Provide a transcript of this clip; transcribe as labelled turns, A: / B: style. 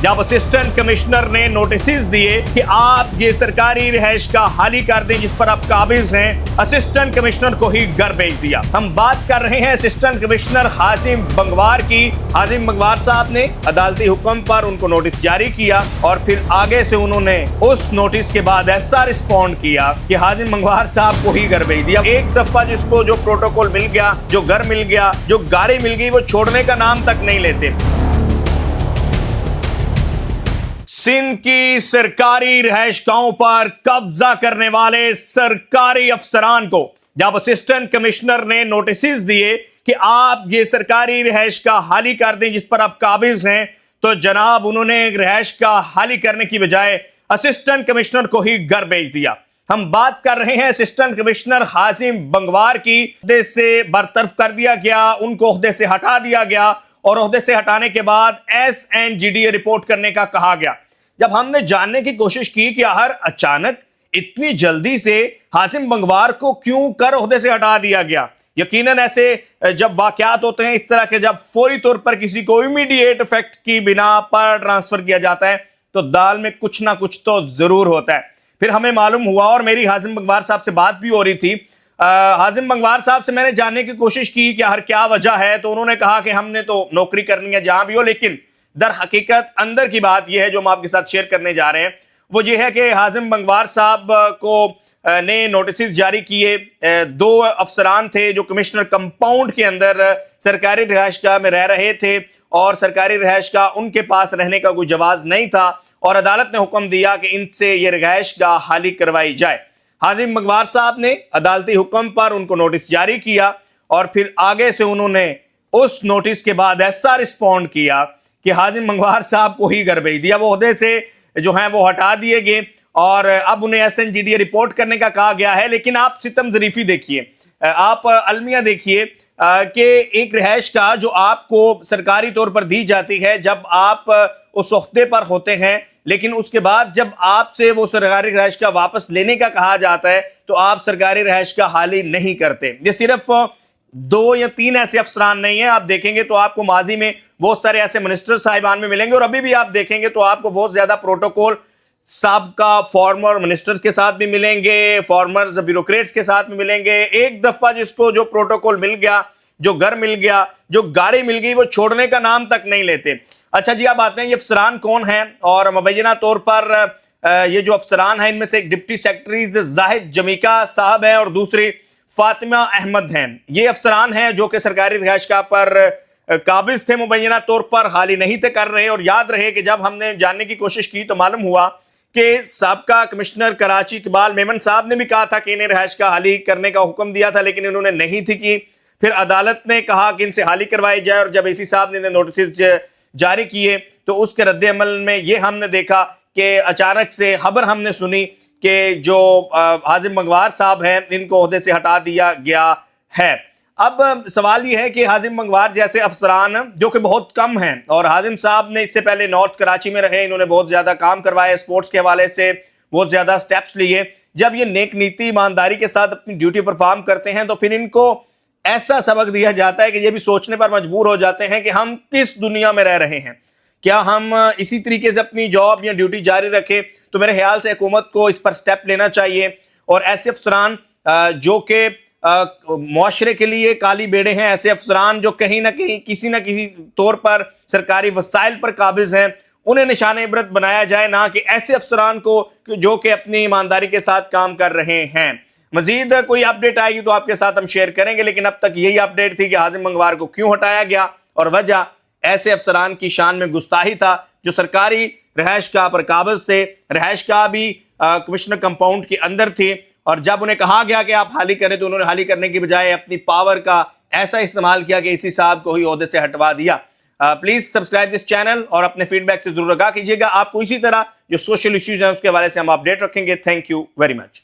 A: जब assistant commissioner ने notice दिए कि आप ये सरकारी रिहाइश का हाली कर दें जिस पर आप काबिज हैं, असिस्टेंट कमिश्नर को ही घर भेज दिया। हम बात कर रहे हैं असिस्टेंट कमिश्नर हाजिम बंगवार की। हाजिम बंगवार साहब ने अदालती हुक्म पर उनको नोटिस जारी किया और फिर आगे से उन्होंने उस नोटिस के बाद ऐसा रिस्पॉन्ड किया कि हाजिम बंगवार साहब को ही घर भेज दिया। एक दफा जिसको जो प्रोटोकॉल मिल गया, जो घर मिल गया, जो गाड़ी मिल गई, वो छोड़ने का नाम तक नहीं लेते। सिंध की सरकारी रिहाइशगाहों पर कब्जा करने वाले सरकारी अफसरान को जब असिस्टेंट कमिश्नर ने नोटिस दिए कि आप ये सरकारी रिहाइश का हाली कर दें जिस पर आप काबिज हैं, तो जनाब उन्होंने रिहाइश का हाली करने की बजाय असिस्टेंट कमिश्नर को ही घर भेज दिया। हम बात कर रहे हैं असिस्टेंट कमिश्नर हाजिम बंगवार की। ओहदे से बरतरफ कर दिया गया, उनको ओहदे से हटा दिया गया और ओहदे से हटाने के बाद SNGDA रिपोर्ट करने का कहा गया। जब हमने जानने की कोशिश की कि हर अचानक इतनी जल्दी से हाजिम बंगवार को क्यों कर ओहदे से हटा दिया गया, यकीनन ऐसे जब वाकयात होते हैं इस तरह के, जब फौरी तौर पर किसी को इमीडिएट इफेक्ट की बिना पर ट्रांसफर किया जाता है तो दाल में कुछ ना कुछ तो जरूर होता है। फिर हमें मालूम हुआ और मेरी हाजिम बंगवार साहब से बात भी हो रही थी। हाजिम बंगवार साहब से मैंने जानने की कोशिश की कि हर क्या वजह है, तो उन्होंने कहा कि हमने तो नौकरी करनी है जहां भी हो, लेकिन दर हकीकत अंदर की बात यह है जो हम आपके साथ शेयर करने जा रहे हैं, वो ये है कि हाजिम बंगवार साहब को ने नोटिस जारी किए। दो अफसरान थे जो कमिश्नर कंपाउंड के अंदर सरकारी रिहाइशगाह में रह रहे थे और सरकारी रिहाइशगाह उनके पास रहने का कोई जवाज नहीं था और अदालत ने हुक्म दिया कि इनसे ये रिहाइशगाह हाली करवाई जाए। हाजिम बंगवार साहब ने अदालती हुक्म पर उनको नोटिस जारी किया और फिर आगे से उन्होंने उस नोटिस के बाद ऐसा रिस्पॉन्ड किया कि हाजिम बंगवार साहब को ही घर भेज दिया। वो ओहदे से जो हैं वो हटा दिए गए और अब उन्हें SNGDA रिपोर्ट करने का कहा गया है। लेकिन आप सितम ज़रीफ़ी देखिए, आप अलमिया देखिए कि एक रिहाइश का जो आपको सरकारी तौर पर दी जाती है जब आप उस ओहदे पर होते हैं, लेकिन उसके बाद जब आपसे वो सरकारी रिहाइश का वापस लेने का कहा जाता है तो आप सरकारी रिहाइश का हाली नहीं करते। ये सिर्फ 2 या 3 ऐसे अफसरान नहीं है, आप देखेंगे तो आपको माजी में बहुत सारे ऐसे मिनिस्टर साहिबान में मिलेंगे और अभी भी आप देखेंगे तो आपको बहुत ज्यादा प्रोटोकॉल साबका फॉर्मर मिनिस्टर्स के साथ भी मिलेंगे, फॉर्मर्स ब्यूरोक्रेट्स के साथ भी मिलेंगे। एक दफा जिसको जो प्रोटोकॉल मिल गया, जो घर मिल गया, जो गाड़ी मिल गई, वो छोड़ने का नाम तक नहीं लेते। अच्छा जी, आप आते हैं ये अफसरान कौन है और मुबैना तौर पर ये जो अफसरान है इनमें से एक डिप्टी सेक्रेटरी जाहिद जमीका साहब हैं और दूसरी फातिमा अहमद हैं। ये अफसरान हैं जो कि सरकारी रिहाइशगाह पर काबिज थे, मुबैना तौर पर हाली नहीं थे कर रहे। और याद रहे कि जब हमने जानने की कोशिश की तो मालूम हुआ कि साबका कमिश्नर कराची इकबाल मेमन साहब ने भी कहा था कि इन्हें रिहाइश का हाली करने का हुक्म दिया था, लेकिन इन्होंने नहीं थी की। फिर अदालत ने कहा कि इनसे हाली करवाई जाए और जब एसी साहब ने नोटिस जारी किए तो उसके रद्द अमल में ये हमने देखा कि अचानक से खबर हमने सुनी कि जो हाजिम बंगवार साहब हैं इनको ओहदे से हटा दिया गया है। अब सवाल ये है कि हाजिम बंगवार जैसे अफसरान जो कि बहुत कम हैं और हाजिम साहब ने इससे पहले नॉर्थ कराची में रहे, इन्होंने बहुत ज़्यादा काम करवाए, स्पोर्ट्स के हवाले से बहुत ज़्यादा स्टेप्स लिए। जब ये नेक नीति ईमानदारी के साथ अपनी ड्यूटी परफॉर्म करते हैं तो फिर इनको ऐसा सबक दिया जाता है कि ये भी सोचने पर मजबूर हो जाते हैं कि हम किस दुनिया में रह रहे हैं। क्या हम इसी तरीके से अपनी जॉब या ड्यूटी जारी रखें? तो मेरे ख्याल से हुकूमत को इस पर स्टेप लेना चाहिए और ऐसे अफसरान जो कि मुआशरे के लिए काली बेड़े हैं, ऐसे अफसरान जो कहीं ना कहीं किसी न किसी तौर पर सरकारी वसाइल पर काबिज हैं, उन्हें निशान इबरत बनाया जाए, ना कि ऐसे अफसरान को जो कि अपनी ईमानदारी के साथ काम कर रहे हैं। मजीद कोई अपडेट आएगी तो आपके साथ हम शेयर करेंगे, लेकिन अब तक यही अपडेट थी कि हाजिम बंगवार को क्यों हटाया गया और वजह ऐसे अफसरान की शान में गुस्ताही था जो सरकारी रिहाइशगाह पर काबिज थे। रिहाइशगाह भी कमिश्नर कंपाउंड के अंदर थी और जब उन्हें कहा गया कि आप हाली करें तो उन्होंने हाली करने की बजाय अपनी पावर का ऐसा इस्तेमाल किया कि इसी साहब को ही ओहदे से हटवा दिया। प्लीज सब्सक्राइब दिस चैनल और अपने फीडबैक से जरूर आगाह कीजिएगा। आपको इसी तरह जो सोशल इश्यूज हैं उसके हवाले से हम अपडेट रखेंगे। Thank you very much.